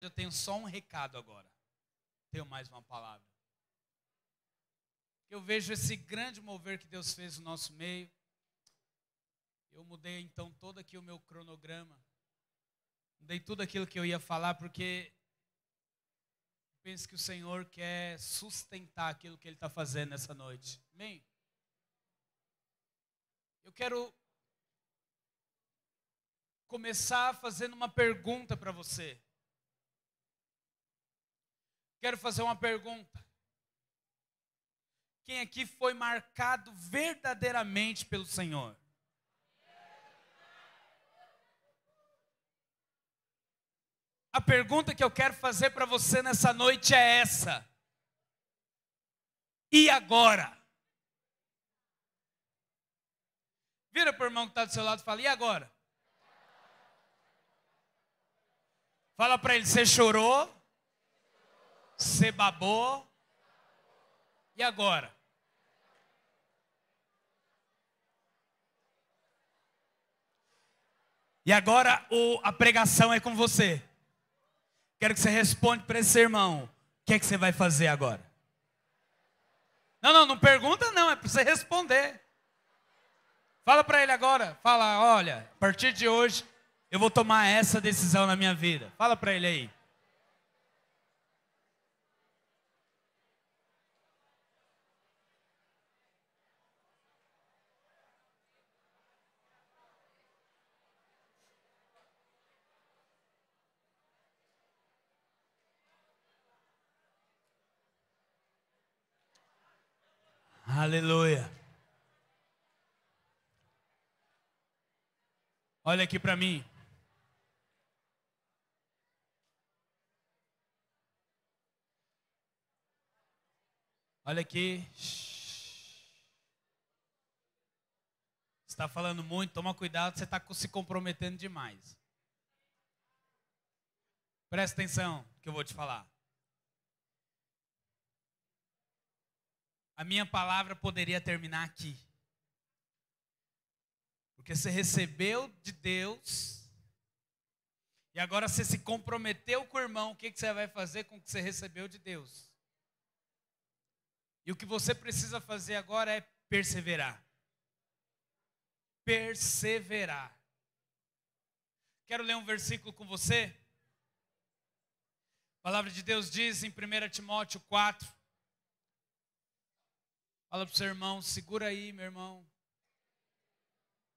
eu tenho só um recado agora. Tenho mais uma palavra. Eu vejo esse grande mover que Deus fez no nosso meio. Eu mudei então todo aqui o meu cronograma. Mudei tudo aquilo que eu ia falar, porque eu penso que o Senhor quer sustentar aquilo que Ele está fazendo nessa noite. Amém? Eu quero começar fazendo uma pergunta para você. Quero fazer uma pergunta. Quem aqui foi marcado verdadeiramente pelo Senhor? A pergunta que eu quero fazer para você nessa noite é essa. E agora? Vira para o irmão que está do seu lado e fala, e agora? Fala para ele, você chorou, você babou, e agora? E agora a pregação é com você. Quero que você responda para esse irmão. O que é que você vai fazer agora? Não pergunta não, é para você responder. Fala para ele agora. Fala, olha, a partir de hoje eu vou tomar essa decisão na minha vida. Fala para ele aí. Aleluia. Olha aqui para mim. Olha aqui. Você está falando muito, toma cuidado, você está se comprometendo demais. Presta atenção no que eu vou te falar. A minha palavra poderia terminar aqui. Porque você recebeu de Deus. E agora você se comprometeu com o irmão. O que você vai fazer com o que você recebeu de Deus? E o que você precisa fazer agora é perseverar. Perseverar. Quero ler um versículo com você. A palavra de Deus diz em 1 Timóteo 4. Fala para o seu irmão, segura aí, meu irmão.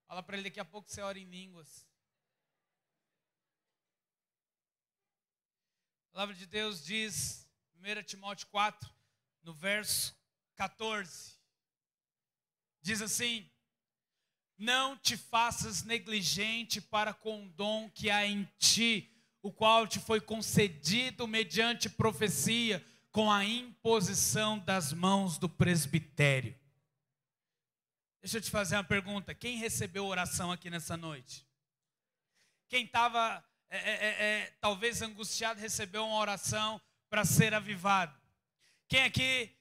Fala para ele, daqui a pouco você ora em línguas. A palavra de Deus diz, 1 Timóteo 4, no verso 14. Diz assim, não te faças negligente para com o dom que há em ti, o qual te foi concedido mediante profecia, com a imposição das mãos do presbitério. Deixa eu te fazer uma pergunta. Quem recebeu oração aqui nessa noite? Quem estava talvez angustiado recebeu uma oração para ser avivado? Quem aqui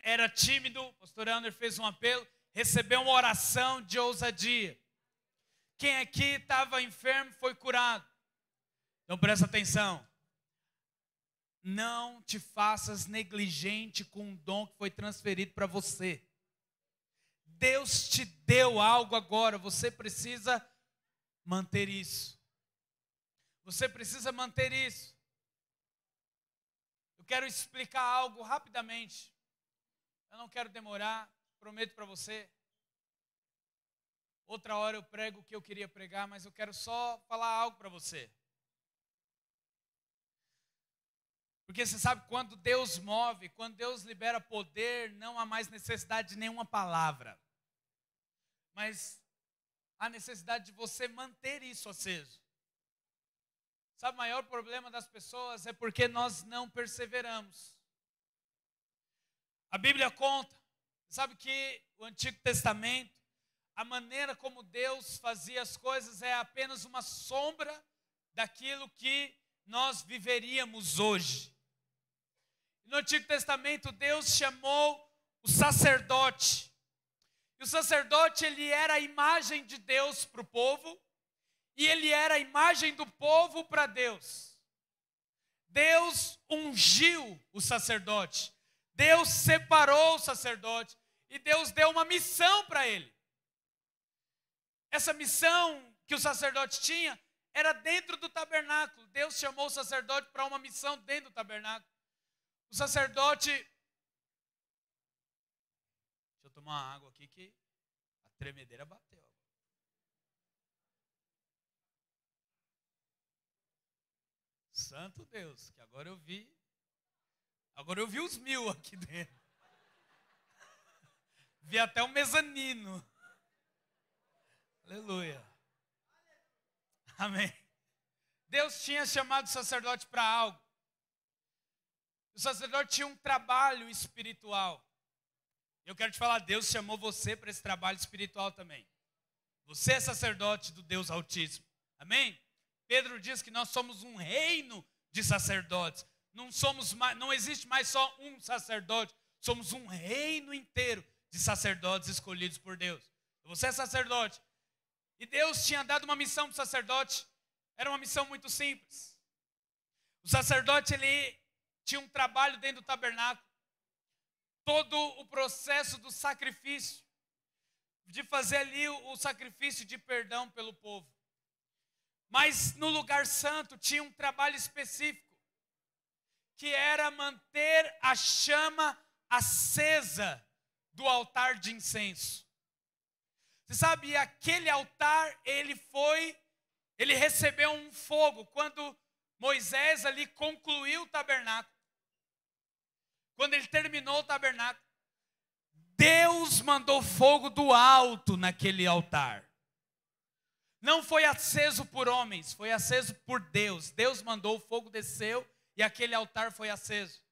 era tímido, o pastor Ander fez um apelo, recebeu uma oração de ousadia? Quem aqui estava enfermo foi curado? Então presta atenção. Não te faças negligente com o dom que foi transferido para você. Deus te deu algo agora, você precisa manter isso. Você precisa manter isso. Eu quero explicar algo rapidamente. Eu não quero demorar, prometo para você. Outra hora eu prego o que eu queria pregar, mas eu quero só falar algo para você. Porque você sabe, quando Deus move, quando Deus libera poder, não há mais necessidade de nenhuma palavra. Mas há necessidade de você manter isso aceso. Sabe, o maior problema das pessoas é porque nós não perseveramos. A Bíblia conta, sabe que o Antigo Testamento, a maneira como Deus fazia as coisas é apenas uma sombra daquilo que nós viveríamos hoje. No Antigo Testamento, Deus chamou o sacerdote. E o sacerdote, ele era a imagem de Deus para o povo. E ele era a imagem do povo para Deus. Deus ungiu o sacerdote. Deus separou o sacerdote. E Deus deu uma missão para ele. Essa missão que o sacerdote tinha era dentro do tabernáculo. Deus chamou o sacerdote para uma missão dentro do tabernáculo. O sacerdote... Deixa eu tomar uma água aqui que a tremedeira bateu. Santo Deus, que agora eu vi os 1000 aqui dentro. Vi até um mezanino. Aleluia. Amém. Deus tinha chamado o sacerdote para algo. O sacerdote tinha um trabalho espiritual. Eu quero te falar, Deus chamou você para esse trabalho espiritual também. Você é sacerdote do Deus Altíssimo. Amém? Pedro diz que nós somos um reino de sacerdotes. Não existe mais só um sacerdote. Somos um reino inteiro de sacerdotes escolhidos por Deus. Você é sacerdote. E Deus tinha dado uma missão para o sacerdote. Era uma missão muito simples. O sacerdote, ele tinha um trabalho dentro do tabernáculo. Todo o processo do sacrifício. De fazer ali o sacrifício de perdão pelo povo. Mas no lugar santo tinha um trabalho específico. Que era manter a chama acesa do altar de incenso. Você sabe, aquele altar, ele recebeu um fogo. Quando Moisés ali concluiu o tabernáculo. Quando ele terminou o tabernáculo. Deus mandou fogo do alto naquele altar. Não foi aceso por homens, foi aceso por Deus. Deus mandou, o fogo desceu e aquele altar foi aceso.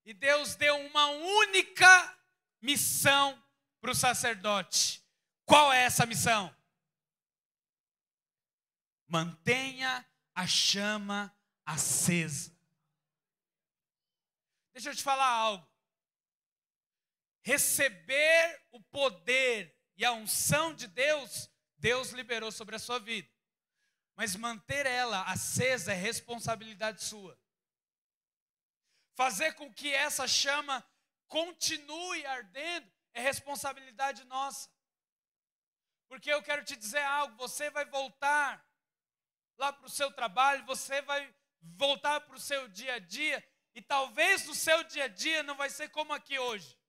E Deus deu uma única missão para o sacerdote. Qual é essa missão? Mantenha a chama acesa. Deixa eu te falar algo. Receber o poder e a unção de Deus, Deus liberou sobre a sua vida. Mas manter ela acesa é responsabilidade sua. Fazer com que essa chama continue ardendo é responsabilidade nossa. Porque eu quero te dizer algo, você vai voltar lá para o seu trabalho, você vai voltar para o seu dia a dia, e talvez no seu dia a dia não vai ser como aqui hoje.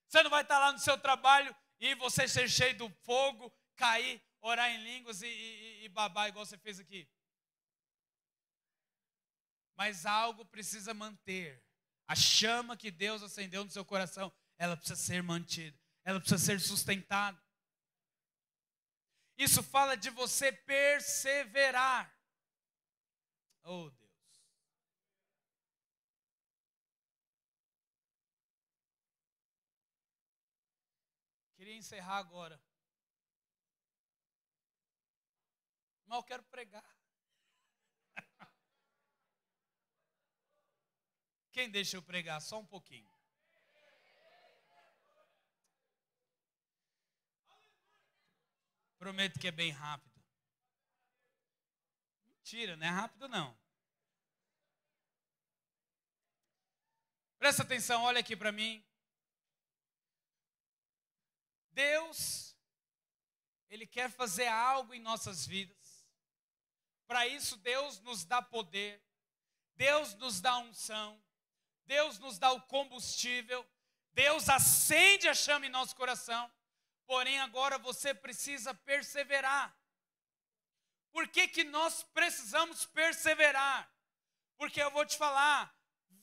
Você não vai estar lá no seu trabalho e você ser cheio do fogo, cair, orar em línguas e babar igual você fez aqui. Mas algo precisa manter. A chama que Deus acendeu no seu coração, ela precisa ser mantida. Ela precisa ser sustentada. Isso fala de você perseverar. Oh, Deus. Queria encerrar agora. Mas eu quero pregar. Quem deixa eu pregar? Só um pouquinho. Prometo que é bem rápido. Mentira, não é rápido não. Presta atenção, olha aqui para mim. Deus, Ele quer fazer algo em nossas vidas. Para isso, Deus nos dá poder. Deus nos dá unção. Deus nos dá o combustível. Deus acende a chama em nosso coração. Porém, agora você precisa perseverar. Por que nós precisamos perseverar? Porque eu vou te falar,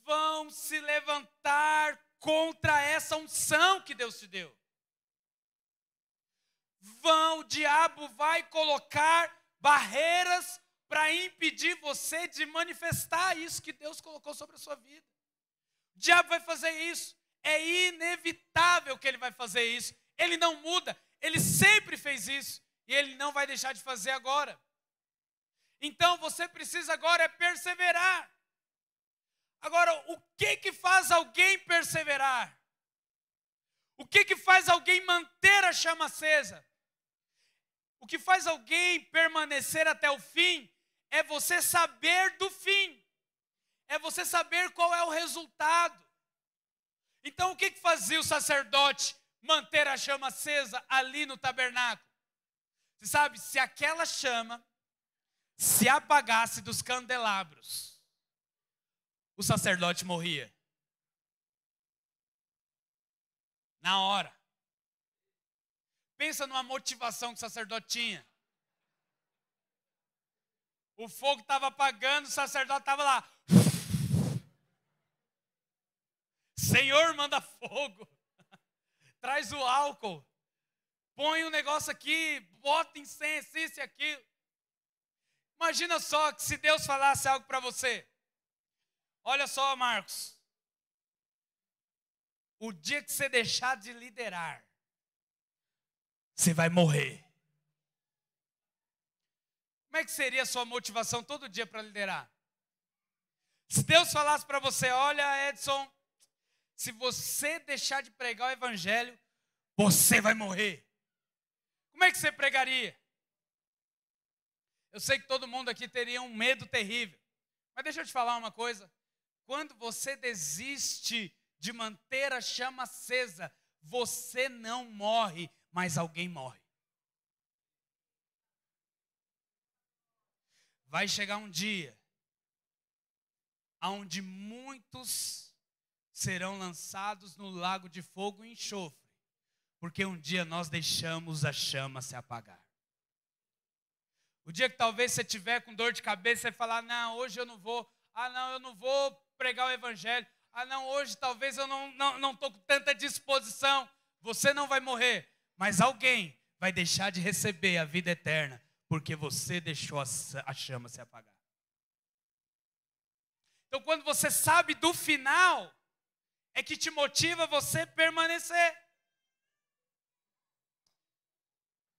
vão se levantar contra essa unção que Deus te deu. O diabo vai colocar barreiras para impedir você de manifestar isso que Deus colocou sobre a sua vida. O diabo vai fazer isso. É inevitável que ele vai fazer isso. Ele não muda. Ele sempre fez isso. E ele não vai deixar de fazer agora. Então você precisa agora é perseverar. Agora, o que faz alguém perseverar? O que faz alguém manter a chama acesa? O que faz alguém permanecer até o fim é você saber do fim. você saber qual é o resultado. Então o que fazia o sacerdote manter a chama acesa ali no tabernáculo? Você sabe, se aquela chama se apagasse dos candelabros, o sacerdote morria. Na hora. Pensa numa motivação que o sacerdote tinha. O fogo estava apagando, o sacerdote estava lá. Senhor, manda fogo. Traz o álcool. Põe um negócio aqui, bota incenso, isso e aquilo. Imagina só que se Deus falasse algo para você. Olha só, Marcos. O dia que você deixar de liderar, você vai morrer. Como é que seria a sua motivação todo dia para liderar? Se Deus falasse para você, olha, Edson, se você deixar de pregar o evangelho, você vai morrer. Como é que você pregaria? Eu sei que todo mundo aqui teria um medo terrível. Mas deixa eu te falar uma coisa. Quando você desiste de manter a chama acesa, você não morre, mas alguém morre. Vai chegar um dia onde muitos serão lançados no lago de fogo e enxofre, porque um dia nós deixamos a chama se apagar. O dia que talvez você estiver com dor de cabeça, você falar, não, hoje eu não vou, eu não vou pregar o evangelho, não, hoje talvez eu não estou com tanta disposição. Você não vai morrer, mas alguém vai deixar de receber a vida eterna, porque você deixou a chama se apagar. Então quando você sabe do final, é que te motiva você permanecer.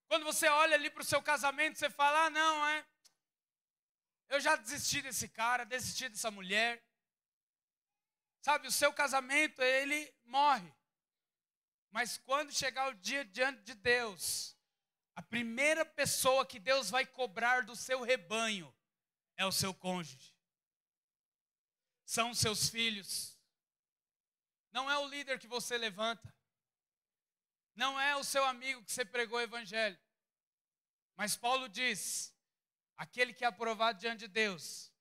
Quando você olha ali para o seu casamento, você fala, eu já desisti desse cara, desisti dessa mulher. Sabe, o seu casamento, ele morre. Mas quando chegar o dia diante de Deus, a primeira pessoa que Deus vai cobrar do seu rebanho é o seu cônjuge. São os seus filhos. Não é o líder que você levanta. Não é o seu amigo que você pregou o evangelho. Mas Paulo diz, aquele que é aprovado diante de Deus,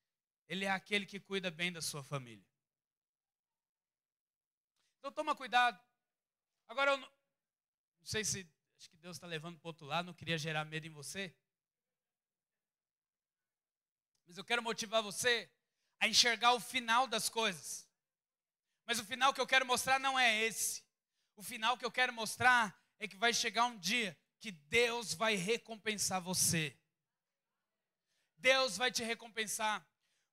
ele é aquele que cuida bem da sua família. Então toma cuidado. Agora eu não sei se, acho que Deus está levando para o outro lado, não queria gerar medo em você. Mas eu quero motivar você a enxergar o final das coisas. Mas o final que eu quero mostrar não é esse. O final que eu quero mostrar é que vai chegar um dia que Deus vai recompensar você. Deus vai te recompensar.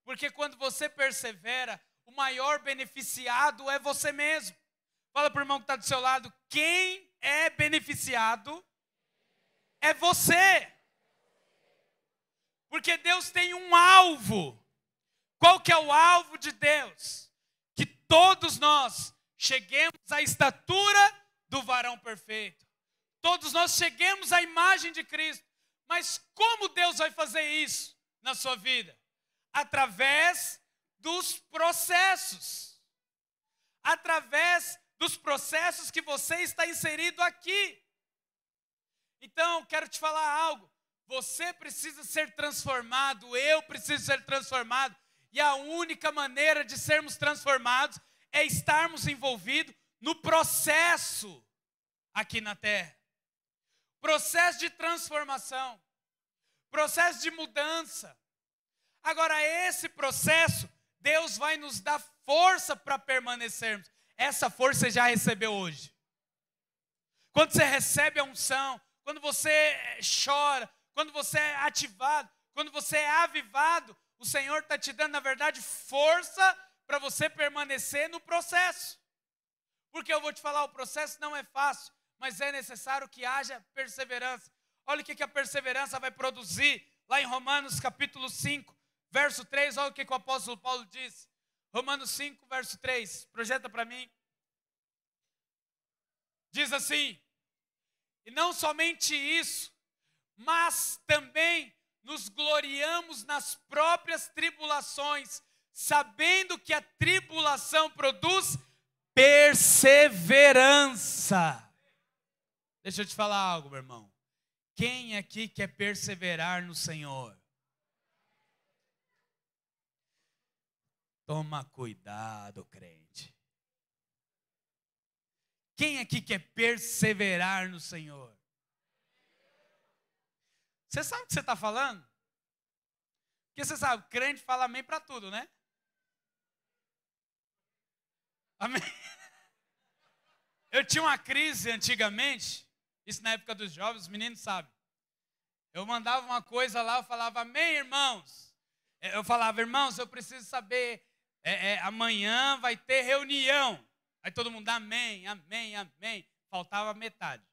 Porque quando você persevera, o maior beneficiado é você mesmo. Fala para o irmão que está do seu lado, quem é beneficiado é você. Porque Deus tem um alvo. Qual que é o alvo de Deus? Que todos nós cheguemos à estatura do varão perfeito. Todos nós cheguemos à imagem de Cristo. Mas como Deus vai fazer isso na sua vida? Através dos processos. Através dos processos que você está inserido aqui. Então, quero te falar algo. Você precisa ser transformado, eu preciso ser transformado. E a única maneira de sermos transformados é estarmos envolvidos no processo aqui na terra. Processo de transformação. Processo de mudança. Agora, esse processo, Deus vai nos dar força para permanecermos. Essa força você já recebeu hoje. Quando você recebe a unção, quando você chora, quando você é ativado, quando você é avivado, o Senhor está te dando, na verdade, força para você permanecer no processo. Porque eu vou te falar, o processo não é fácil, mas é necessário que haja perseverança. Olha o que a perseverança vai produzir lá em Romanos capítulo 5, verso 3, olha o que o apóstolo Paulo diz. Romanos 5, verso 3, projeta para mim. Diz assim, e não somente isso, mas também nos gloriamos nas próprias tribulações, sabendo que a tribulação produz perseverança. Deixa eu te falar algo, meu irmão. Quem aqui quer perseverar no Senhor? Toma cuidado, crente. Quem aqui quer perseverar no Senhor? Você sabe o que você está falando? Porque você sabe, crente fala amém para tudo, né? Amém. Eu tinha uma crise antigamente, isso na época dos jovens, os meninos sabem. Eu mandava uma coisa lá, eu falava, amém, irmãos. Eu falava, irmãos, eu preciso saber, amanhã vai ter reunião. Aí todo mundo, amém, amém, amém. Faltava metade.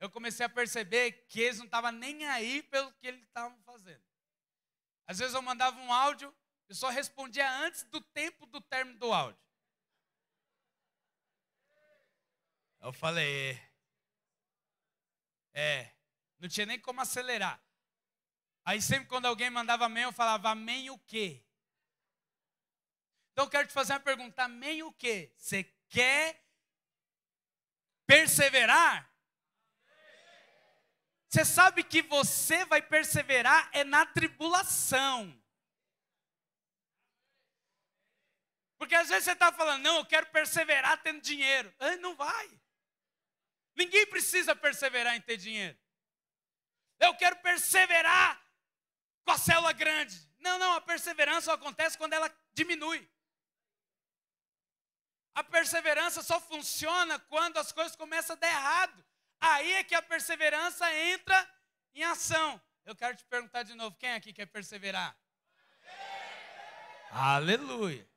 Eu comecei a perceber que eles não estavam nem aí pelo que eles estavam fazendo. Às vezes eu mandava um áudio, eu só respondia antes do tempo do término do áudio. Eu falei, não tinha nem como acelerar. Aí sempre quando alguém mandava amém, eu falava, amém o quê? Então eu quero te fazer uma pergunta, amém o quê? Você quer perseverar? Você sabe que você vai perseverar é na tribulação. Porque às vezes você está falando, não, eu quero perseverar tendo dinheiro. Não vai. Ninguém precisa perseverar em ter dinheiro. Eu quero perseverar com a célula grande. Não, a perseverança só acontece quando ela diminui. A perseverança só funciona quando as coisas começam a dar errado. Aí é que a perseverança entra em ação. Eu quero te perguntar de novo, quem aqui quer perseverar? Aleluia.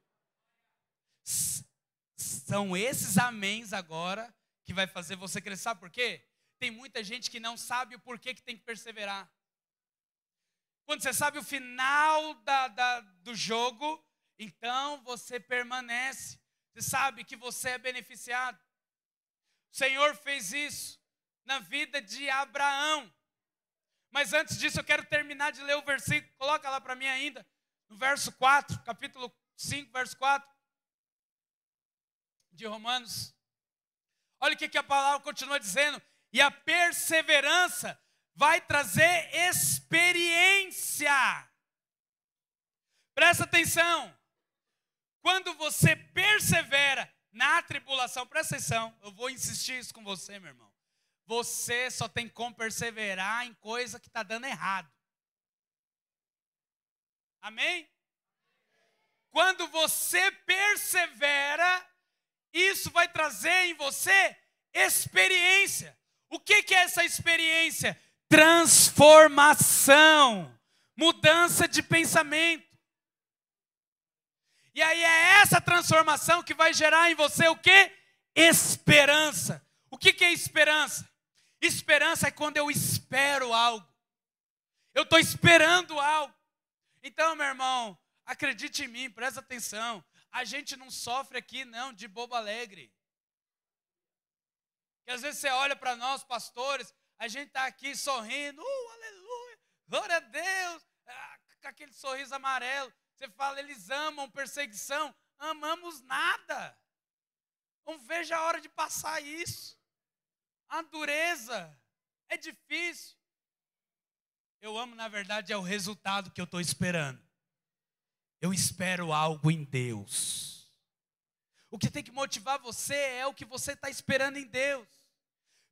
São esses améns agora que vai fazer você crescer. Sabe por quê? Tem muita gente que não sabe o porquê que tem que perseverar. Quando você sabe o final do jogo, então você permanece. Você sabe que você é beneficiado. O Senhor fez isso na vida de Abraão. Mas antes disso eu quero terminar de ler o versículo. Coloca lá para mim ainda. No verso 4, capítulo 5, verso 4. De Romanos. Olha o que a palavra continua dizendo. E a perseverança vai trazer experiência. Presta atenção. Quando você persevera na tribulação, presta atenção, eu vou insistir isso com você, meu irmão. Você só tem como perseverar em coisa que está dando errado. Amém? Quando você persevera, isso vai trazer em você experiência. O que é essa experiência? Transformação, mudança de pensamento. E aí é essa transformação que vai gerar em você o quê? Esperança. O que é esperança? Esperança é quando eu espero algo. Eu estou esperando algo. Então, meu irmão, acredite em mim, presta atenção. A gente não sofre aqui, não, de bobo alegre. Porque às vezes você olha para nós, pastores, a gente está aqui sorrindo, aleluia, glória a Deus, com aquele sorriso amarelo. Você fala, eles amam perseguição. Amamos nada. Não veja a hora de passar isso. A dureza é difícil. Eu amo, na verdade, é o resultado que eu estou esperando. Eu espero algo em Deus. O que tem que motivar você é o que você está esperando em Deus.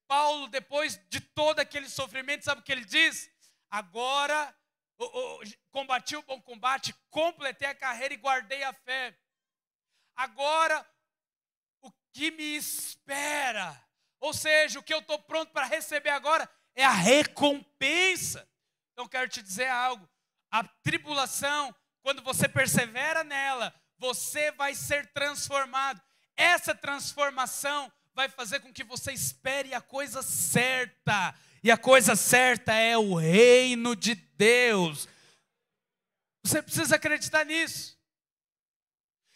Paulo, depois de todo aquele sofrimento, sabe o que ele diz? Agora, combati o bom combate, completei a carreira e guardei a fé. Agora, o que me espera, ou seja, o que eu estou pronto para receber agora, é a recompensa. Então, quero te dizer algo. A tribulação, quando você persevera nela, você vai ser transformado. Essa transformação vai fazer com que você espere a coisa certa. E a coisa certa é o reino de Deus. Você precisa acreditar nisso.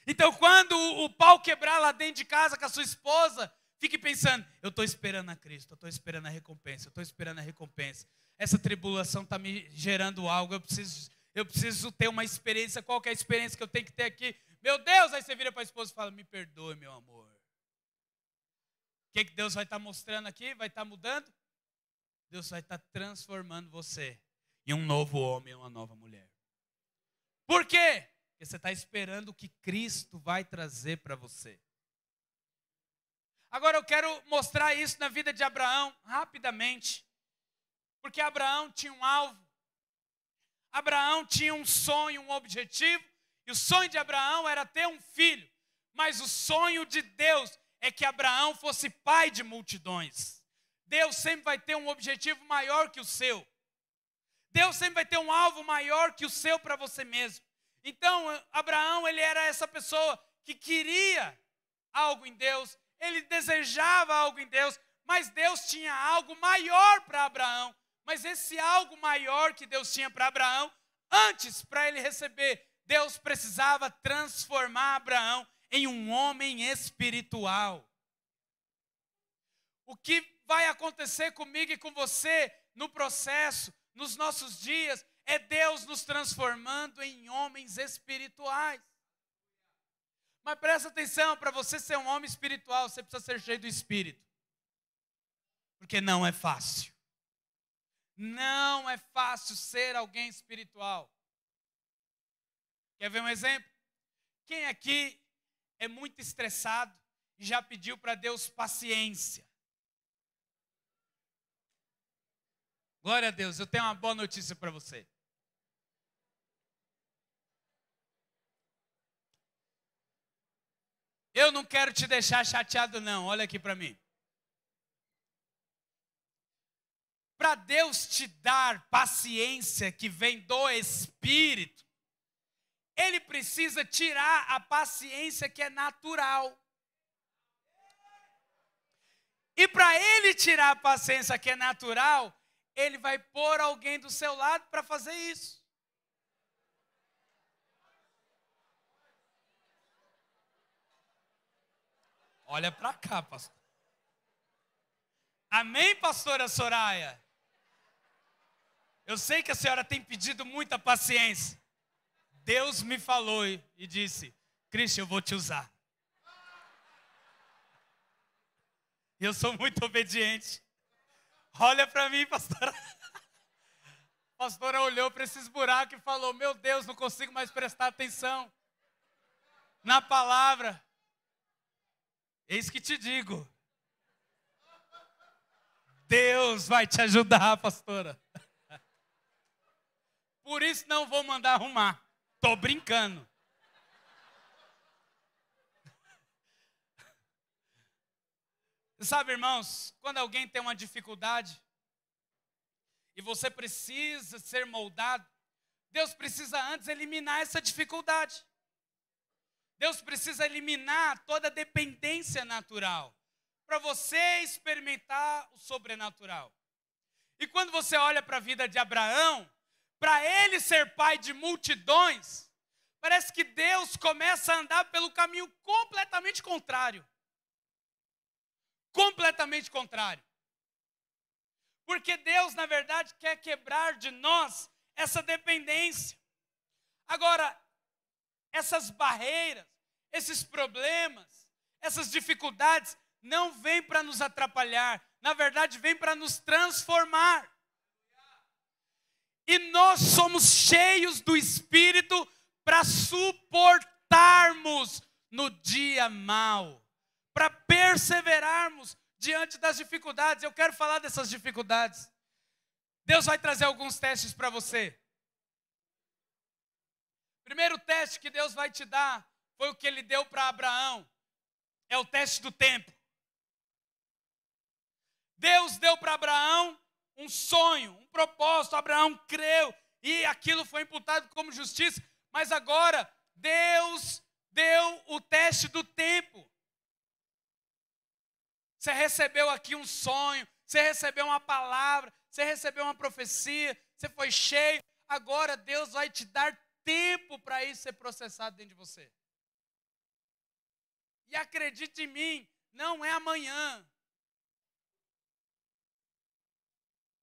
Então, quando o pau quebrar lá dentro de casa com a sua esposa, fique pensando, eu estou esperando a Cristo, eu estou esperando a recompensa, eu estou esperando a recompensa. Essa tribulação está me gerando algo, eu preciso Eu preciso ter uma experiência. Qual que é a experiência que eu tenho que ter aqui? Meu Deus, aí você vira para a esposa e fala, me perdoe, meu amor. O que Deus vai estar mostrando aqui? Vai estar mudando? Deus vai estar transformando você em um novo homem, uma nova mulher. Por quê? Porque você está esperando o que Cristo vai trazer para você. Agora eu quero mostrar isso na vida de Abraão, rapidamente. Porque Abraão tinha um alvo. Abraão tinha um sonho, um objetivo. E o sonho de Abraão era ter um filho. Mas o sonho de Deus é que Abraão fosse pai de multidões. Deus sempre vai ter um objetivo maior que o seu. Deus sempre vai ter um alvo maior que o seu para você mesmo. Então, Abraão, ele era essa pessoa que queria algo em Deus, ele desejava algo em Deus, mas Deus tinha algo maior para Abraão. Mas esse algo maior que Deus tinha para Abraão, antes, para ele receber, Deus precisava transformar Abraão em um homem espiritual. O que vai acontecer comigo e com você no processo, nos nossos dias, é Deus nos transformando em homens espirituais. Mas presta atenção, para você ser um homem espiritual, você precisa ser cheio do Espírito. Porque não é fácil. Não é fácil ser alguém espiritual. Quer ver um exemplo? Quem aqui é muito estressado e já pediu para Deus paciência? Glória a Deus, eu tenho uma boa notícia para você. Eu não quero te deixar chateado não, olha aqui para mim. Para Deus te dar paciência que vem do Espírito, Ele precisa tirar a paciência que é natural. E para Ele tirar a paciência que é natural, Ele vai pôr alguém do seu lado para fazer isso. Olha para cá, pastor. Amém, pastora Soraya? Eu sei que a senhora tem pedido muita paciência. Deus me falou e disse, Cristian, eu vou te usar. Eu sou muito obediente. Olha para mim, pastora. A pastora olhou para esses buracos e falou, meu Deus, não consigo mais prestar atenção na palavra. Eis que te digo. Deus vai te ajudar, pastora. Por isso não vou mandar arrumar. Estou brincando. Sabe, irmãos, quando alguém tem uma dificuldade e você precisa ser moldado, Deus precisa antes eliminar essa dificuldade. Deus precisa eliminar toda a dependência natural para você experimentar o sobrenatural. E quando você olha para a vida de Abraão, para ele ser pai de multidões, parece que Deus começa a andar pelo caminho completamente contrário. Completamente contrário. Porque Deus, na verdade, quer quebrar de nós essa dependência. Agora, essas barreiras, esses problemas, essas dificuldades, não vêm para nos atrapalhar. Na verdade, vêm para nos transformar. E nós somos cheios do Espírito para suportarmos no dia mau, para perseverarmos diante das dificuldades. Eu quero falar dessas dificuldades. Deus vai trazer alguns testes para você. Primeiro teste que Deus vai te dar foi o que Ele deu para Abraão. É o teste do tempo. Deus deu para Abraão um sonho, um propósito. Abraão creu e aquilo foi imputado como justiça. Mas agora Deus deu o teste do tempo. Você recebeu aqui um sonho, você recebeu uma palavra, você recebeu uma profecia, você foi cheio. Agora Deus vai te dar tempo para isso ser processado dentro de você. E acredite em mim, não é amanhã.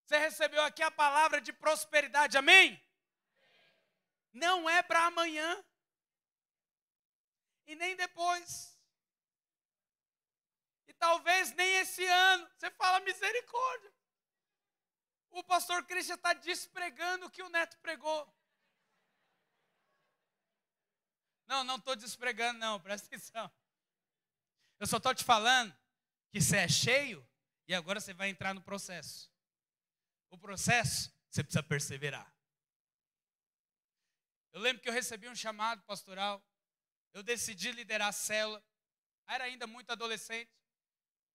Você recebeu aqui a palavra de prosperidade, amém? Não é para amanhã. E nem depois. E talvez nem esse ano. Você fala misericórdia. O pastor Christian está despregando o que o Neto pregou. Não estou despregando não, presta atenção. Eu só estou te falando que você é cheio e agora você vai entrar no processo. O processo, você precisa perseverar. Eu lembro que eu recebi um chamado pastoral. Eu decidi liderar a célula. Era ainda muito adolescente.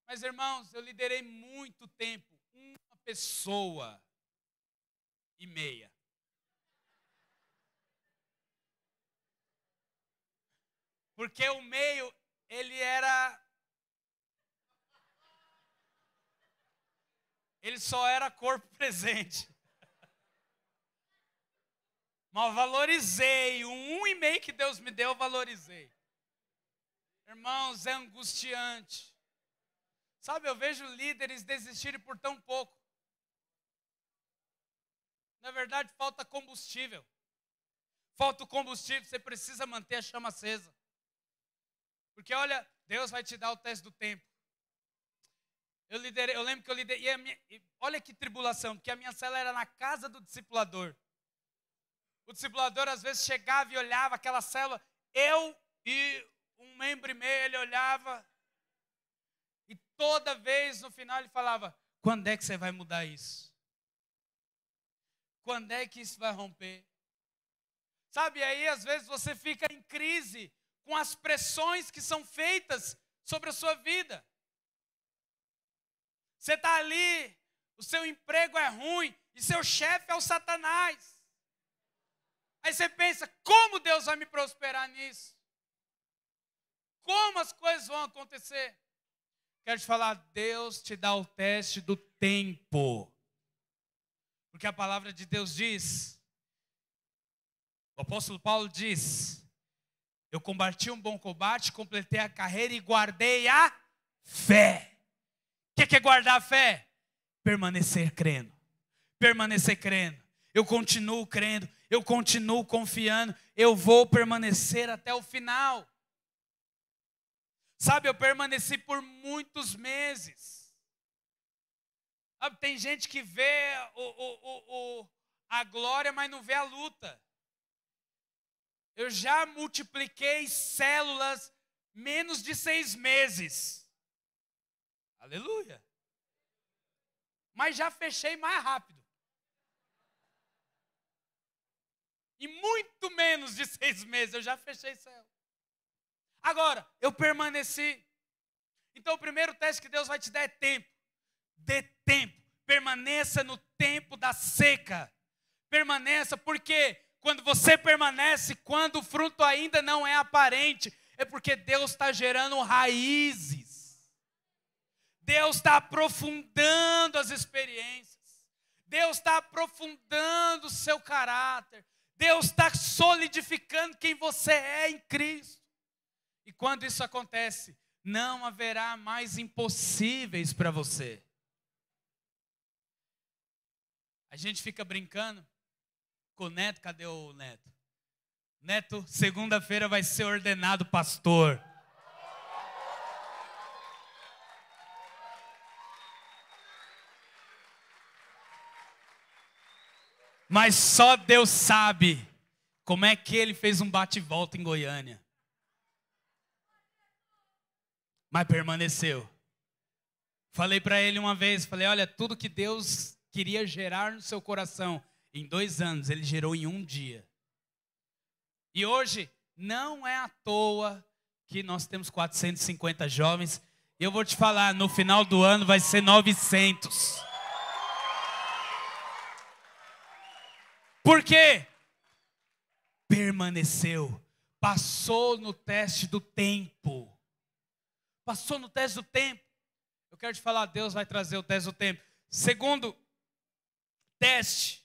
Mas, irmãos, eu liderei muito tempo. Uma pessoa e meia. Porque o meio, ele só era corpo presente. Mas valorizei, o 1,5 que Deus me deu, eu valorizei. Irmãos, é angustiante. Sabe, eu vejo líderes desistirem por tão pouco. Na verdade, falta combustível. Falta o combustível, você precisa manter a chama acesa. Porque olha, Deus vai te dar o teste do tempo. Eu lembro que eu liderei, olha que tribulação, porque a minha célula era na casa do discipulador. O discipulador às vezes chegava e olhava aquela célula, eu e um membro e meio, ele olhava, e toda vez no final ele falava, quando é que você vai mudar isso? Quando é que isso vai romper? Sabe, aí às vezes você fica em crise com as pressões que são feitas sobre a sua vida. Você está ali, o seu emprego é ruim e seu chefe é o Satanás. Aí você pensa, como Deus vai me prosperar nisso? Como as coisas vão acontecer? Quero te falar, Deus te dá o teste do tempo. Porque a palavra de Deus diz, o apóstolo Paulo diz, eu combati um bom combate, completei a carreira e guardei a fé. O que é guardar a fé? Permanecer crendo. Permanecer crendo. Eu continuo crendo. Eu continuo confiando. Eu vou permanecer até o final. Sabe, eu permaneci por muitos meses. Sabe, tem gente que vê a glória, mas não vê a luta. Eu já multipliquei células menos de 6 meses. Aleluia. Mas já fechei mais rápido. Em muito menos de 6 meses eu já fechei célula. Agora, eu permaneci. Então o primeiro teste que Deus vai te dar é tempo. Dê tempo. Permaneça no tempo da seca. Permaneça, porque quando você permanece, quando o fruto ainda não é aparente, é porque Deus está gerando raízes. Deus está aprofundando as experiências. Deus está aprofundando o seu caráter. Deus está solidificando quem você é em Cristo. E quando isso acontece, não haverá mais impossíveis para você. A gente fica brincando com o Neto. Cadê o Neto? Neto, segunda-feira vai ser ordenado pastor. Mas só Deus sabe como é que ele fez um bate-volta em Goiânia. Mas permaneceu. Falei para ele uma vez, falei, olha, tudo que Deus queria gerar no seu coração, em 2 anos, ele gerou em 1 dia. E hoje, não é à toa que nós temos 450 jovens. E eu vou te falar, no final do ano vai ser 900. Por quê? Permaneceu, passou no teste do tempo. Passou no teste do tempo. Eu quero te falar, Deus vai trazer o teste do tempo. Segundo teste.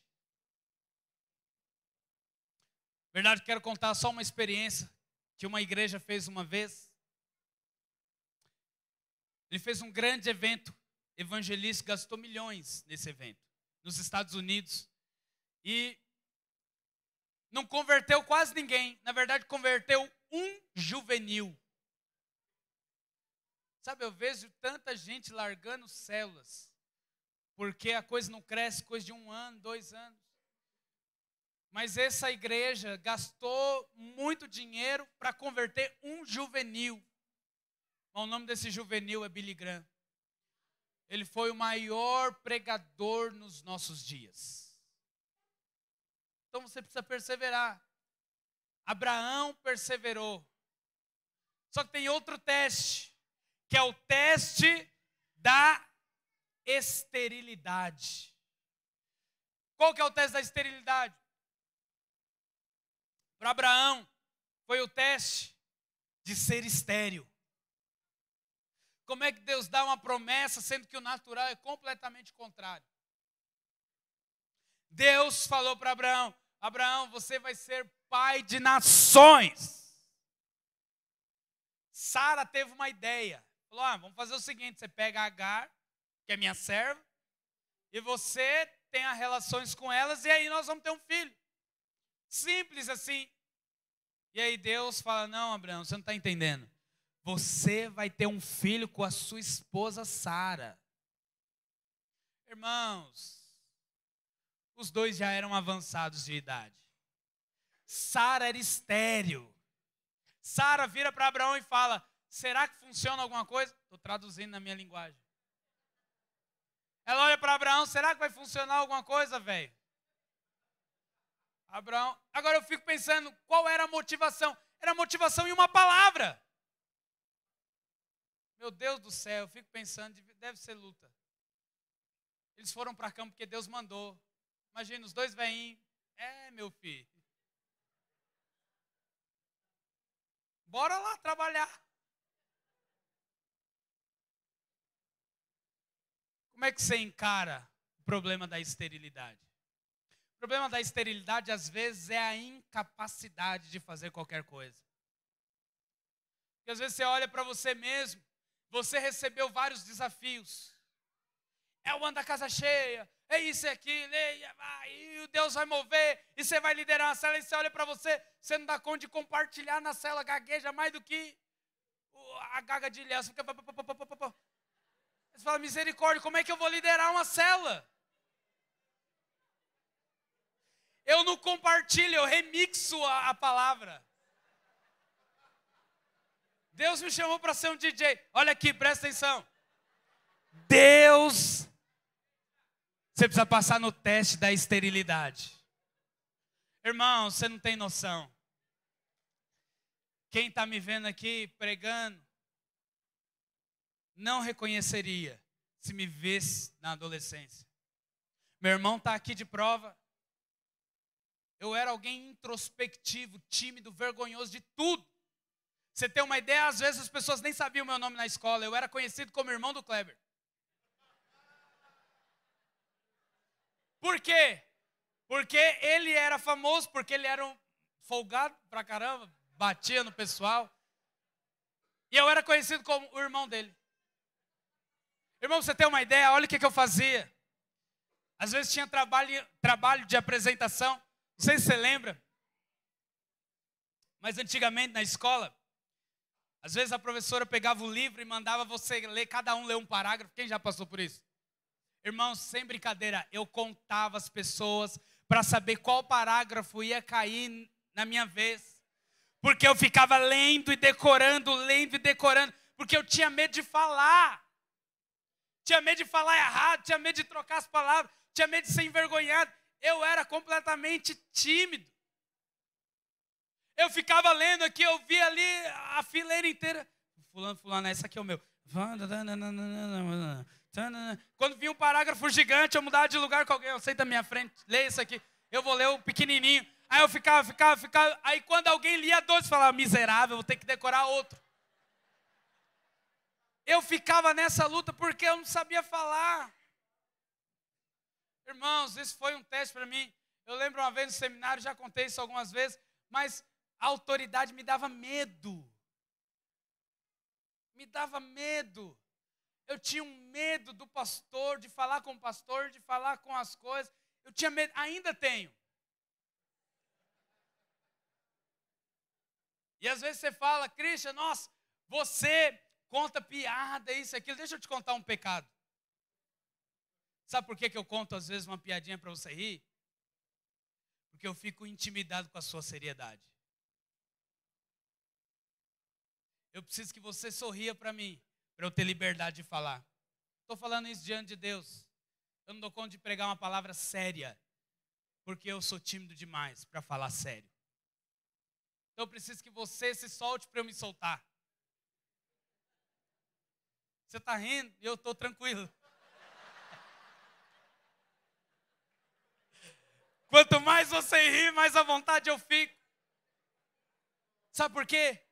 Na verdade, quero contar só uma experiência que uma igreja fez uma vez. Ele fez um grande evento evangelístico, gastou milhões nesse evento, nos Estados Unidos. E Não converteu quase ninguém. Na verdade, converteu um juvenil. Sabe, eu vejo tanta gente largando células, porque a coisa não cresce, coisa de 1 ano, 2 anos. Mas essa igreja gastou muito dinheiro para converter um juvenil. O nome desse juvenil é Billy Graham. Ele foi o maior pregador nos nossos dias. Então você precisa perseverar. Abraão perseverou. Só que tem outro teste, que é o teste da esterilidade. Qual que é o teste da esterilidade? Para Abraão, foi o teste de ser estéril. Como é que Deus dá uma promessa, sendo que o natural é completamente contrário? Deus falou para Abraão: Abraão, você vai ser pai de nações. Sara teve uma ideia. Falou: vamos fazer o seguinte, você pega a Agar, que é minha serva, e você tenha relações com elas, e aí nós vamos ter um filho. Simples assim. E aí Deus fala: não, Abraão, você não está entendendo. Você vai ter um filho com a sua esposa Sara. Irmãos, os dois já eram avançados de idade. Sara era estéril. Sara vira para Abraão e fala: será que funciona alguma coisa? Estou traduzindo na minha linguagem. Ela olha para Abraão: será que vai funcionar alguma coisa, velho? Abraão, agora eu fico pensando, qual era a motivação? Era a motivação em uma palavra. Meu Deus do céu, eu fico pensando, deve ser luta. Eles foram para campo porque Deus mandou. Imagina, os dois velhinhos. Meu filho. Bora lá trabalhar. Como é que você encara o problema da esterilidade? O problema da esterilidade, às vezes, é a incapacidade de fazer qualquer coisa. Porque às vezes você olha para você mesmo, você recebeu vários desafios. É o ano da casa cheia, é isso e aquilo, e Deus vai mover, e você vai liderar uma célula, e você olha para você, você não dá conta de compartilhar na célula, gagueja mais do que a gaga de Ilhéus. Você fica... Você fala: misericórdia, como é que eu vou liderar uma célula? Eu não compartilho, eu remixo a palavra. Deus me chamou para ser um DJ. Olha aqui, presta atenção. Deus, você precisa passar no teste da esterilidade. Irmão, você não tem noção. Quem está me vendo aqui pregando, não reconheceria se me visse na adolescência. Meu irmão está aqui de prova. Eu era alguém introspectivo, tímido, vergonhoso de tudo. Você tem uma ideia, às vezes as pessoas nem sabiam o meu nome na escola. Eu era conhecido como irmão do Kleber. Por quê? Porque ele era famoso, porque ele era um folgado pra caramba, batia no pessoal. E eu era conhecido como o irmão dele. Irmão, você tem uma ideia? Olha o que eu fazia. Às vezes tinha trabalho de apresentação. Não sei se você lembra. Mas antigamente na escola, às vezes a professora pegava o livro e mandava você ler, cada um ler um parágrafo. Quem já passou por isso? Irmãos, sem brincadeira, eu contava as pessoas para saber qual parágrafo ia cair na minha vez. Porque eu ficava lendo e decorando, porque eu tinha medo de falar. Tinha medo de falar errado, tinha medo de trocar as palavras, tinha medo de ser envergonhado. Eu era completamente tímido. Eu ficava lendo aqui, eu via ali a fileira inteira. Fulano, esse aqui é o meu. Quando vinha um parágrafo gigante, eu mudava de lugar com alguém. Eu sei da minha frente, lê isso aqui. Eu vou ler o pequenininho. Aí eu ficava. Aí quando alguém lia 12, eu falava: miserável, vou ter que decorar outro. Eu ficava nessa luta porque eu não sabia falar. Irmãos, isso foi um teste para mim. Eu lembro uma vez no seminário, já contei isso algumas vezes, mas a autoridade me dava medo. Me dava medo. Eu tinha um medo do pastor, de falar com o pastor, de falar com as coisas. Eu tinha medo, ainda tenho. E às vezes você fala, Christian, nossa, você conta piada, isso, aquilo. Deixa eu te contar um pecado. Sabe por que eu conto às vezes uma piadinha para você rir? Porque eu fico intimidado com a sua seriedade. Eu preciso que você sorria para mim, para eu ter liberdade de falar. Estou falando isso diante de Deus. Eu não dou conta de pregar uma palavra séria, porque eu sou tímido demais para falar sério. Então eu preciso que você se solte para eu me soltar. Você está rindo e eu estou tranquilo. Quanto mais você ri, mais à vontade eu fico. Sabe por quê?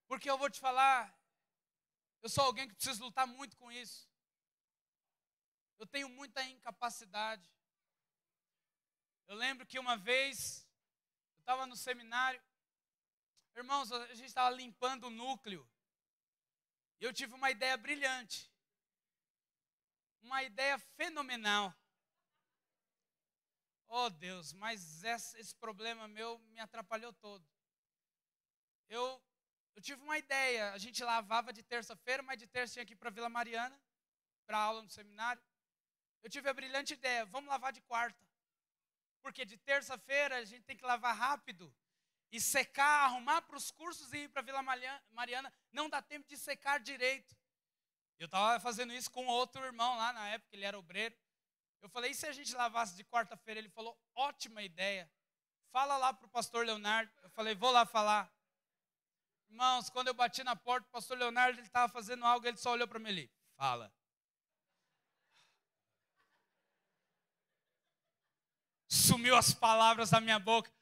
Porque eu vou te falar, eu sou alguém que precisa lutar muito com isso. Eu tenho muita incapacidade. Eu lembro que uma vez, eu estava no seminário, irmãos, a gente estava limpando o núcleo, e eu tive uma ideia brilhante, uma ideia fenomenal. Oh Deus, mas esse problema meu me atrapalhou todo. Eu tive uma ideia, a gente lavava de terça-feira, mas de terça tinha que ir para Vila Mariana, para aula no seminário. Eu tive a brilhante ideia, vamos lavar de quarta. Porque de terça-feira a gente tem que lavar rápido e secar, arrumar para os cursos e ir para Vila Mariana. Não dá tempo de secar direito. Eu estava fazendo isso com outro irmão lá na época, ele era obreiro. Eu falei, e se a gente lavasse de quarta-feira? Ele falou, ótima ideia. Fala lá para o pastor Leonardo. Eu falei, vou lá falar. Irmãos, quando eu bati na porta, o pastor Leonardo estava fazendo algo, ele só olhou para mim ali. Fala. Sumiu as palavras da minha boca.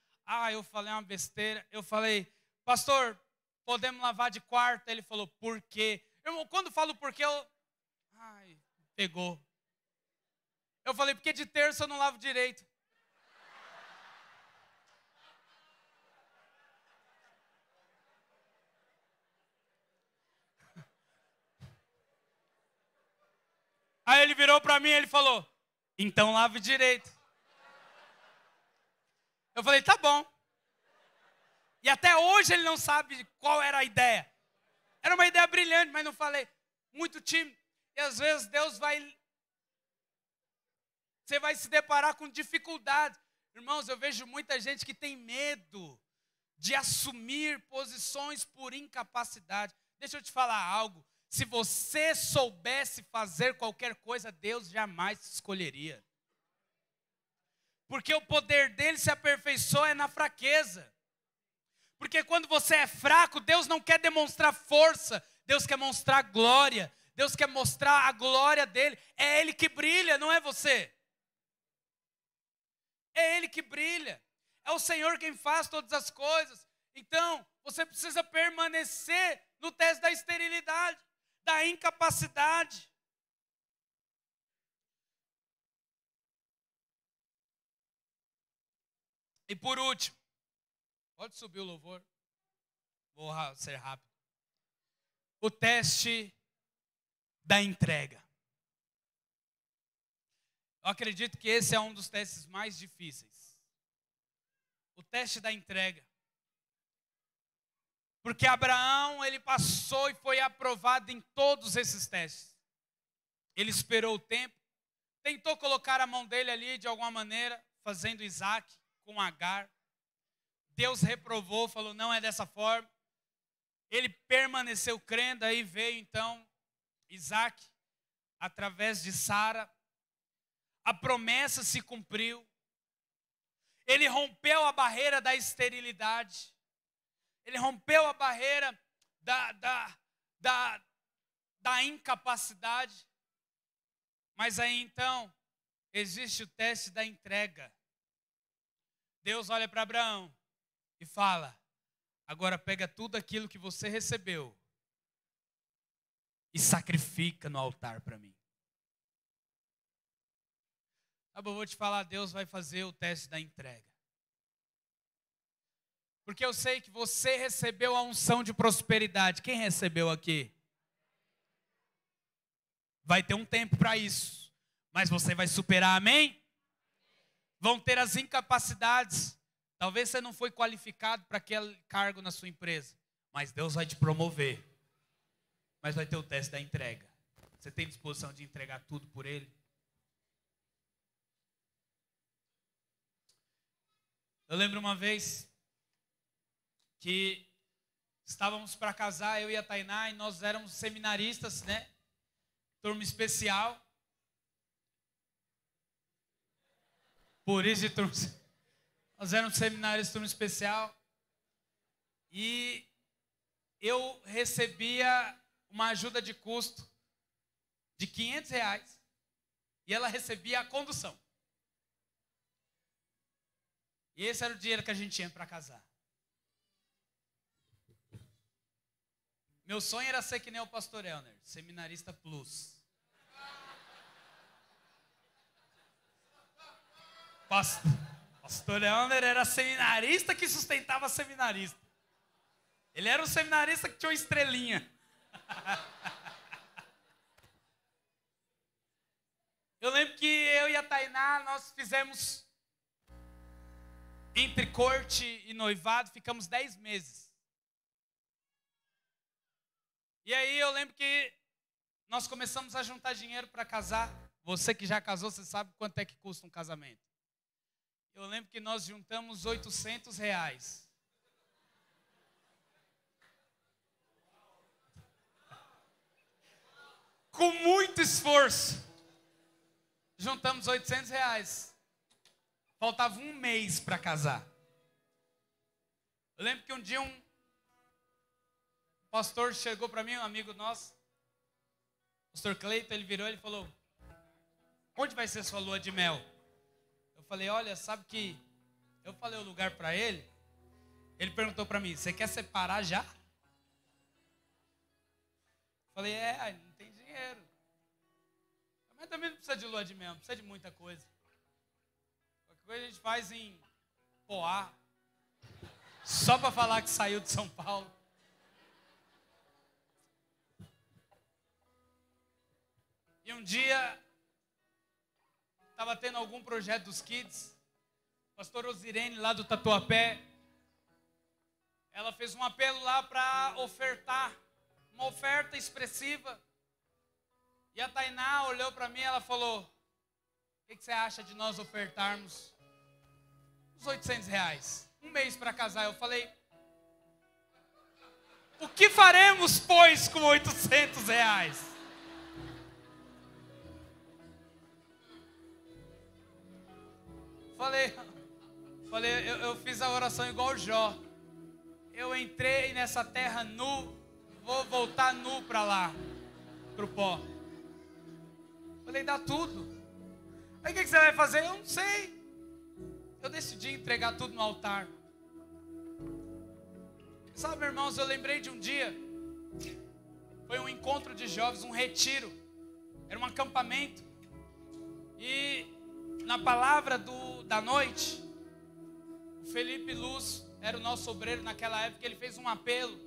Eu falei uma besteira. Eu falei, pastor, podemos lavar de quarta? Ele falou, por quê? Irmão, quando falo por quê, pegou. Eu falei, porque de terça eu não lavo direito. Aí ele virou para mim e ele falou, então lave direito. Eu falei, tá bom. E até hoje ele não sabe qual era a ideia. Era uma ideia brilhante, mas não falei. Muito tímido. E às vezes você vai se deparar com dificuldade. Irmãos, eu vejo muita gente que tem medo de assumir posições por incapacidade. Deixa eu te falar algo. Se você soubesse fazer qualquer coisa, Deus jamais te escolheria. Porque o poder dele se aperfeiçoa na fraqueza. Porque quando você é fraco, Deus não quer demonstrar força, Deus quer mostrar glória. Deus quer mostrar a glória dele. É ele que brilha, não é você. É ele que brilha. É o Senhor quem faz todas as coisas. Então, você precisa permanecer no teste da esterilidade, da incapacidade. E por último, pode subir o louvor. Vou ser rápido. O teste da entrega. Eu acredito que esse é um dos testes mais difíceis. O teste da entrega. Porque Abraão, ele passou e foi aprovado em todos esses testes. Ele esperou o tempo, tentou colocar a mão dele ali de alguma maneira, fazendo Isaac com Agar. Deus reprovou, falou, não é dessa forma. Ele permaneceu crendo, aí veio então Isaac, através de Sara. A promessa se cumpriu. Ele rompeu a barreira da esterilidade. Ele rompeu a barreira da incapacidade. Mas aí então, existe o teste da entrega. Deus olha para Abraão e fala, agora pega tudo aquilo que você recebeu e sacrifica no altar para mim. Eu vou te falar, Deus vai fazer o teste da entrega. Porque eu sei que você recebeu a unção de prosperidade. Quem recebeu aqui? Vai ter um tempo para isso. Mas você vai superar, amém? Vão ter as incapacidades. Talvez você não foi qualificado para aquele cargo na sua empresa, mas Deus vai te promover. Mas vai ter o teste da entrega. Você tem disposição de entregar tudo por Ele? Eu lembro uma vez que estávamos para casar, eu e a Tainá, e nós éramos seminaristas, né? Turma especial. Por isso de turma. Nós éramos seminários turma especial. E eu recebia uma ajuda de custo de R$500. E ela recebia a condução. E esse era o dinheiro que a gente tinha para casar. Meu sonho era ser que nem o pastor Elner, seminarista plus. Pastor Elner era seminarista que sustentava seminarista. Ele era um seminarista que tinha uma estrelinha. Eu lembro que eu e a Tainá, nós fizemos, entre corte e noivado, ficamos 10 meses. E aí eu lembro que nós começamos a juntar dinheiro para casar. Você que já casou, você sabe quanto é que custa um casamento. Eu lembro que nós juntamos R$800. Com muito esforço. Juntamos R$800. Faltava um mês para casar. Eu lembro que um dia um pastor chegou para mim, um amigo nosso, pastor Cleiton, ele virou e falou: onde vai ser sua lua de mel? Eu falei: olha, sabe que eu falei o lugar para ele. Ele perguntou para mim: você quer separar já? Eu falei: não tem dinheiro. Mas também não precisa de lua de mel, não precisa de muita coisa. Qualquer coisa a gente faz em Poá, só para falar que saiu de São Paulo. E um dia, estava tendo algum projeto dos kids, pastor Osirene lá do Tatuapé, ela fez um apelo lá para ofertar, uma oferta expressiva. E a Tainá olhou para mim e ela falou: o que você acha de nós ofertarmos os R$800? Um mês para casar. Eu falei: o que faremos, pois, com R$800? Eu fiz a oração igual Jó. Eu entrei nessa terra nu, vou voltar nu para lá, para o pó. Falei: dá tudo. Aí o que você vai fazer? Eu não sei. Eu decidi entregar tudo no altar. Sabe, irmãos, eu lembrei de um dia. Foi um encontro de jovens, um retiro. Era um acampamento. E na palavra da noite, o Felipe Luz era o nosso obreiro naquela época. Ele fez um apelo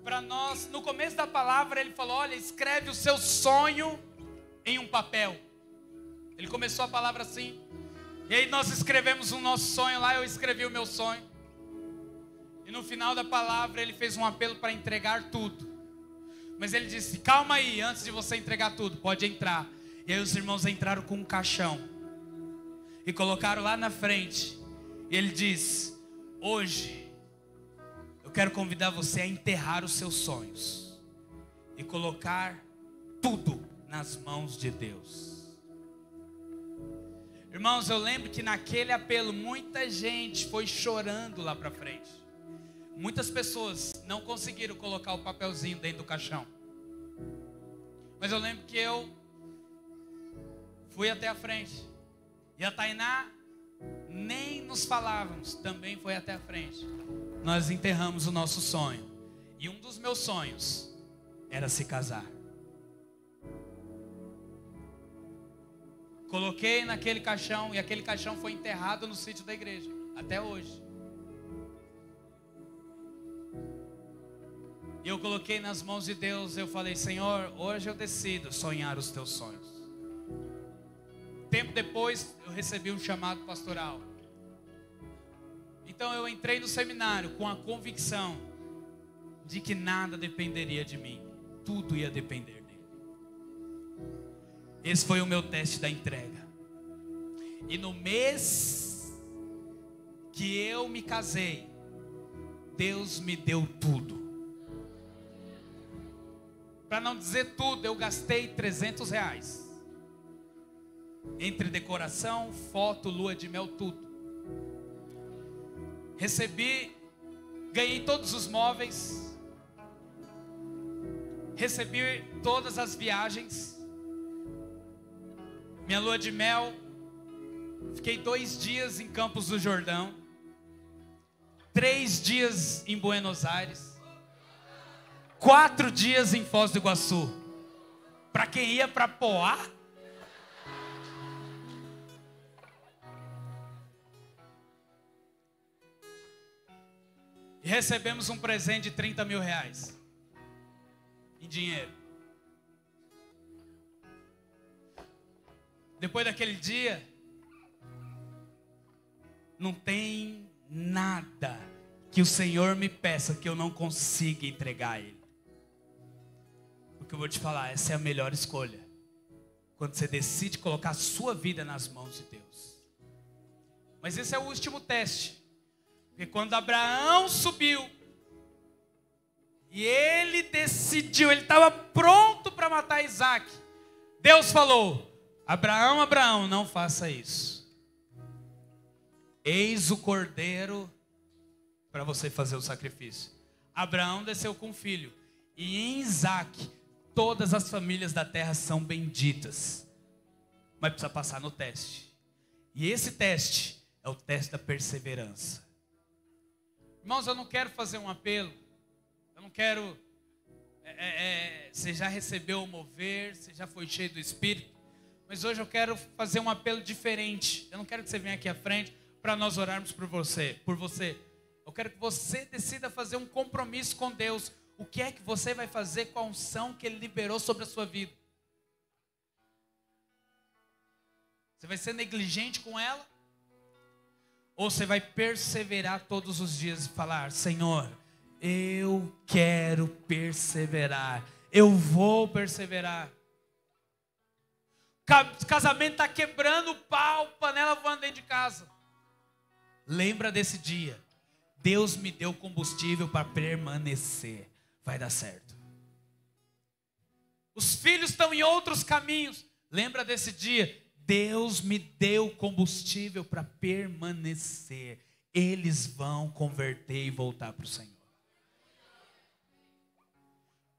para nós. No começo da palavra ele falou: olha, escreve o seu sonho em um papel. Ele começou a palavra assim. E aí nós escrevemos o nosso sonho lá. Eu escrevi o meu sonho. E no final da palavra ele fez um apelo para entregar tudo. Mas ele disse: calma aí, antes de você entregar tudo, pode entrar. E aí os irmãos entraram com um caixão e colocaram lá na frente. E ele diz: hoje eu quero convidar você a enterrar os seus sonhos e colocar tudo nas mãos de Deus. Irmãos, eu lembro que naquele apelo muita gente foi chorando lá para frente. Muitas pessoas não conseguiram colocar o papelzinho dentro do caixão. Mas eu lembro que eu fui até a frente. E a Tainá, nem nos falávamos, também foi até a frente. Nós enterramos o nosso sonho. E um dos meus sonhos era se casar. Coloquei naquele caixão e aquele caixão foi enterrado no sítio da igreja, até hoje. E eu coloquei nas mãos de Deus, eu falei: Senhor, hoje eu decido sonhar os teus sonhos. Tempo depois eu recebi um chamado pastoral. Então eu entrei no seminário com a convicção de que nada dependeria de mim. Tudo ia depender dele. Esse foi o meu teste da entrega. E no mês que eu me casei, Deus me deu tudo. Para não dizer tudo, eu gastei R$300. Entre decoração, foto, lua de mel, tudo. Recebi, ganhei todos os móveis. Recebi todas as viagens. Minha lua de mel, fiquei 2 dias em Campos do Jordão. 3 dias em Buenos Aires. 4 dias em Foz do Iguaçu. Para quem ia para Poá. E recebemos um presente de R$30 mil em dinheiro. Depois daquele dia, não tem nada que o Senhor me peça que eu não consiga entregar a Ele. Porque eu vou te falar, essa é a melhor escolha. Quando você decide colocar a sua vida nas mãos de Deus. Mas esse é o último teste. Porque quando Abraão subiu, e ele decidiu, ele estava pronto para matar Isaac. Deus falou: Abraão, Abraão, não faça isso. Eis o cordeiro para você fazer o sacrifício. Abraão desceu com o filho. E em Isaac, todas as famílias da terra são benditas. Mas precisa passar no teste. E esse teste é o teste da perseverança. Irmãos, eu não quero fazer um apelo. Eu não quero... você já recebeu o mover, você já foi cheio do Espírito. Mas hoje eu quero fazer um apelo diferente. Eu não quero que você venha aqui à frente para nós orarmos por você. Eu quero que você decida fazer um compromisso com Deus. O que é que você vai fazer com a unção que Ele liberou sobre a sua vida? Você vai ser negligente com ela? Ou você vai perseverar todos os dias e falar: Senhor, eu quero perseverar. Eu vou perseverar. O casamento está quebrando o pau, panela voando dentro de casa. Lembra desse dia. Deus me deu combustível para permanecer. Vai dar certo. Os filhos estão em outros caminhos. Lembra desse dia. Deus me deu combustível para permanecer. Eles vão converter e voltar para o Senhor.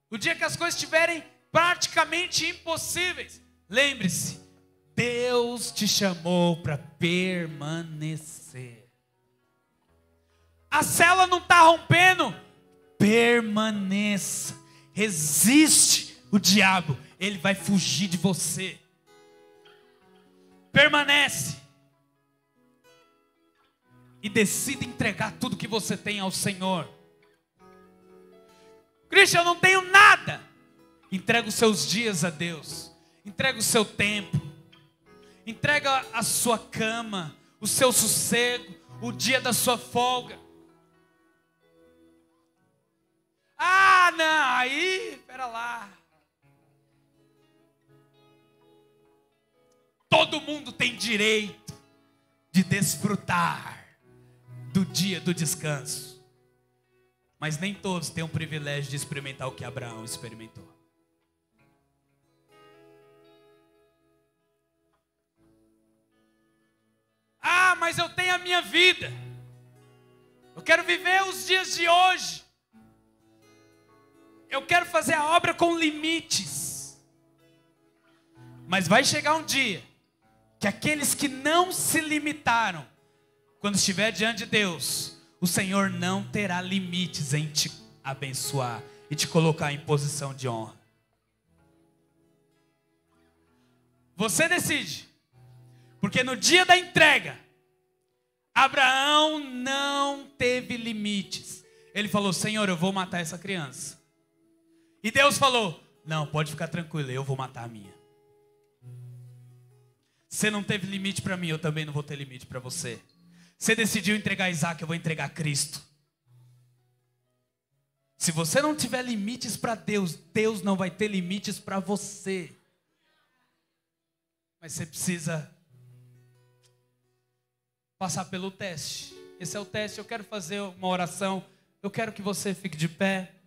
O dia que as coisas estiverem praticamente impossíveis, lembre-se, Deus te chamou para permanecer. A cela não está rompendo, permaneça. Resiste o diabo, ele vai fugir de você. Permanece. E decida entregar tudo que você tem ao Senhor. Cristo, eu não tenho nada. Entrega os seus dias a Deus. Entrega o seu tempo. Entrega a sua cama, o seu sossego, o dia da sua folga. Ah, não, aí, espera lá. Todo mundo tem direito de desfrutar do dia do descanso. Mas nem todos têm o privilégio de experimentar o que Abraão experimentou. Ah, mas eu tenho a minha vida. Eu quero viver os dias de hoje. Eu quero fazer a obra com limites. Mas vai chegar um dia que aqueles que não se limitaram, quando estiver diante de Deus, o Senhor não terá limites em te abençoar e te colocar em posição de honra. Você decide. Porque no dia da entrega, Abraão não teve limites. Ele falou: Senhor, eu vou matar essa criança. E Deus falou: não, pode ficar tranquilo, eu vou matar a minha. Você não teve limite para mim, eu também não vou ter limite para você. Você decidiu entregar Isaac, eu vou entregar Cristo. Se você não tiver limites para Deus, Deus não vai ter limites para você. Mas você precisa passar pelo teste. Esse é o teste. Eu quero fazer uma oração. Eu quero que você fique de pé.